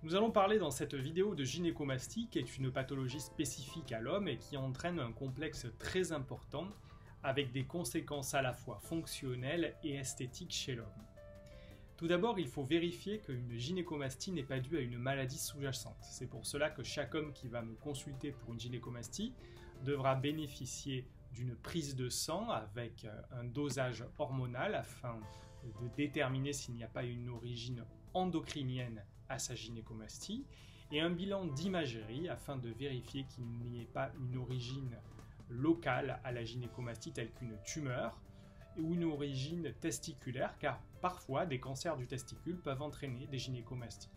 Nous allons parler dans cette vidéo de gynécomastie, qui est une pathologie spécifique à l'homme et qui entraîne un complexe très important avec des conséquences à la fois fonctionnelles et esthétiques chez l'homme. Tout d'abord, il faut vérifier qu'une gynécomastie n'est pas due à une maladie sous-jacente. C'est pour cela que chaque homme qui va me consulter pour une gynécomastie devra bénéficier d'une prise de sang avec un dosage hormonal afin de déterminer s'il n'y a pas une origine endocrinienne à sa gynécomastie et un bilan d'imagerie afin de vérifier qu'il n'y ait pas une origine locale à la gynécomastie telle qu'une tumeur ou une origine testiculaire, car parfois des cancers du testicule peuvent entraîner des gynécomasties.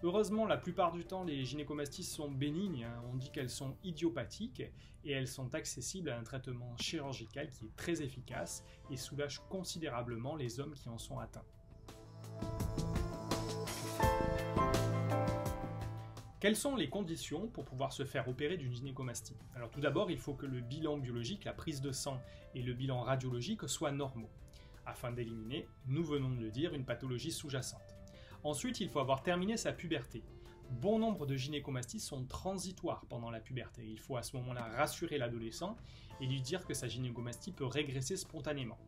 Heureusement, la plupart du temps, les gynécomasties sont bénignes, on dit qu'elles sont idiopathiques et elles sont accessibles à un traitement chirurgical qui est très efficace et soulage considérablement les hommes qui en sont atteints. Quelles sont les conditions pour pouvoir se faire opérer d'une gynécomastie? Alors tout d'abord, il faut que le bilan biologique, la prise de sang et le bilan radiologique soient normaux, afin d'éliminer, nous venons de le dire, une pathologie sous-jacente. Ensuite, il faut avoir terminé sa puberté. Bon nombre de gynécomasties sont transitoires pendant la puberté. Il faut à ce moment-là rassurer l'adolescent et lui dire que sa gynécomastie peut régresser spontanément.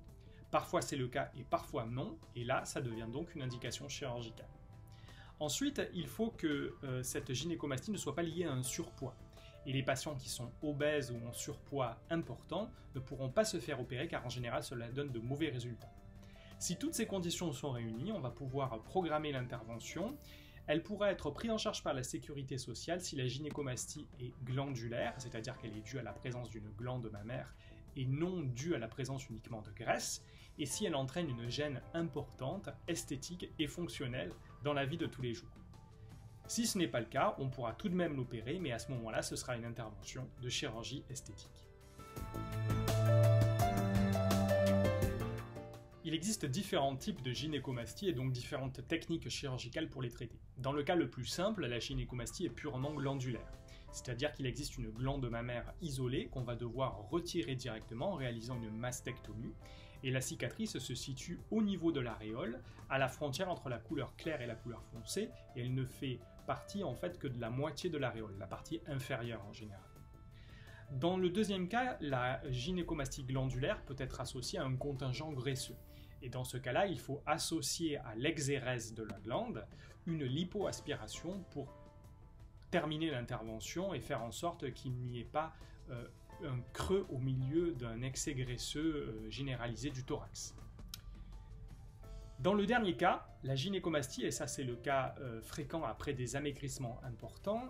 Parfois c'est le cas et parfois non, et là ça devient donc une indication chirurgicale. Ensuite, il faut que cette gynécomastie ne soit pas liée à un surpoids. Et les patients qui sont obèses ou en surpoids important ne pourront pas se faire opérer car en général cela donne de mauvais résultats. Si toutes ces conditions sont réunies, on va pouvoir programmer l'intervention. Elle pourra être prise en charge par la sécurité sociale si la gynécomastie est glandulaire, c'est-à-dire qu'elle est due à la présence d'une glande mammaire et non due à la présence uniquement de graisse, et si elle entraîne une gêne importante, esthétique et fonctionnelle dans la vie de tous les jours. Si ce n'est pas le cas, on pourra tout de même l'opérer, mais à ce moment-là, ce sera une intervention de chirurgie esthétique. Il existe différents types de gynécomastie et donc différentes techniques chirurgicales pour les traiter. Dans le cas le plus simple, la gynécomastie est purement glandulaire, c'est-à-dire qu'il existe une glande mammaire isolée qu'on va devoir retirer directement en réalisant une mastectomie, et la cicatrice se situe au niveau de l'aréole, à la frontière entre la couleur claire et la couleur foncée, et elle ne fait partie en fait que de la moitié de l'aréole, la partie inférieure en général. Dans le deuxième cas, la gynécomastie glandulaire peut être associée à un contingent graisseux. Et dans ce cas-là, il faut associer à l'exérèse de la glande une lipoaspiration pour terminer l'intervention et faire en sorte qu'il n'y ait pas un creux au milieu d'un excès graisseux généralisé du thorax. Dans le dernier cas, la gynécomastie, et ça c'est le cas fréquent après des amaigrissements importants,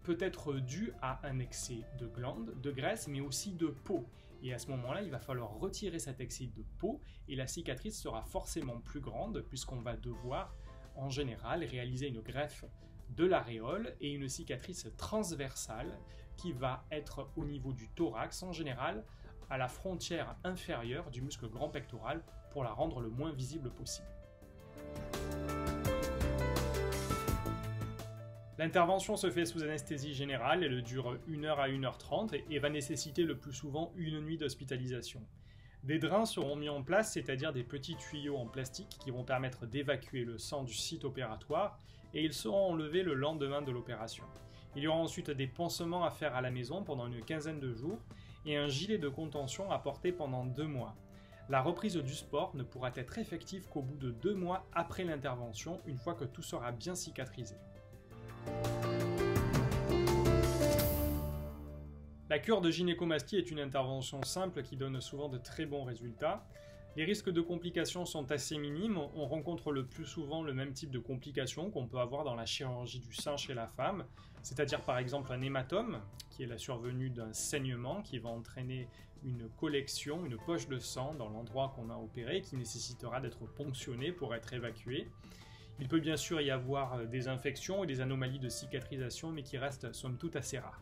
peut être dû à un excès de glande, de graisse, mais aussi de peau. Et à ce moment-là, il va falloir retirer cet excès de peau et la cicatrice sera forcément plus grande puisqu'on va devoir, en général, réaliser une greffe de l'aréole et une cicatrice transversale qui va être au niveau du thorax, en général, à la frontière inférieure du muscle grand pectoral pour la rendre le moins visible possible. L'intervention se fait sous anesthésie générale, elle dure 1 heure à 1h30 et va nécessiter le plus souvent une nuit d'hospitalisation. Des drains seront mis en place, c'est-à-dire des petits tuyaux en plastique qui vont permettre d'évacuer le sang du site opératoire et ils seront enlevés le lendemain de l'opération. Il y aura ensuite des pansements à faire à la maison pendant une quinzaine de jours et un gilet de contention à porter pendant 2 mois. La reprise du sport ne pourra être effective qu'au bout de 2 mois après l'intervention, une fois que tout sera bien cicatrisé. La cure de gynécomastie est une intervention simple qui donne souvent de très bons résultats. Les risques de complications sont assez minimes, on rencontre le plus souvent le même type de complications qu'on peut avoir dans la chirurgie du sein chez la femme, c'est-à-dire par exemple un hématome, qui est la survenue d'un saignement qui va entraîner une collection, une poche de sang dans l'endroit qu'on a opéré, qui nécessitera d'être ponctionné pour être évacué. Il peut bien sûr y avoir des infections et des anomalies de cicatrisation, mais qui restent somme toute assez rares.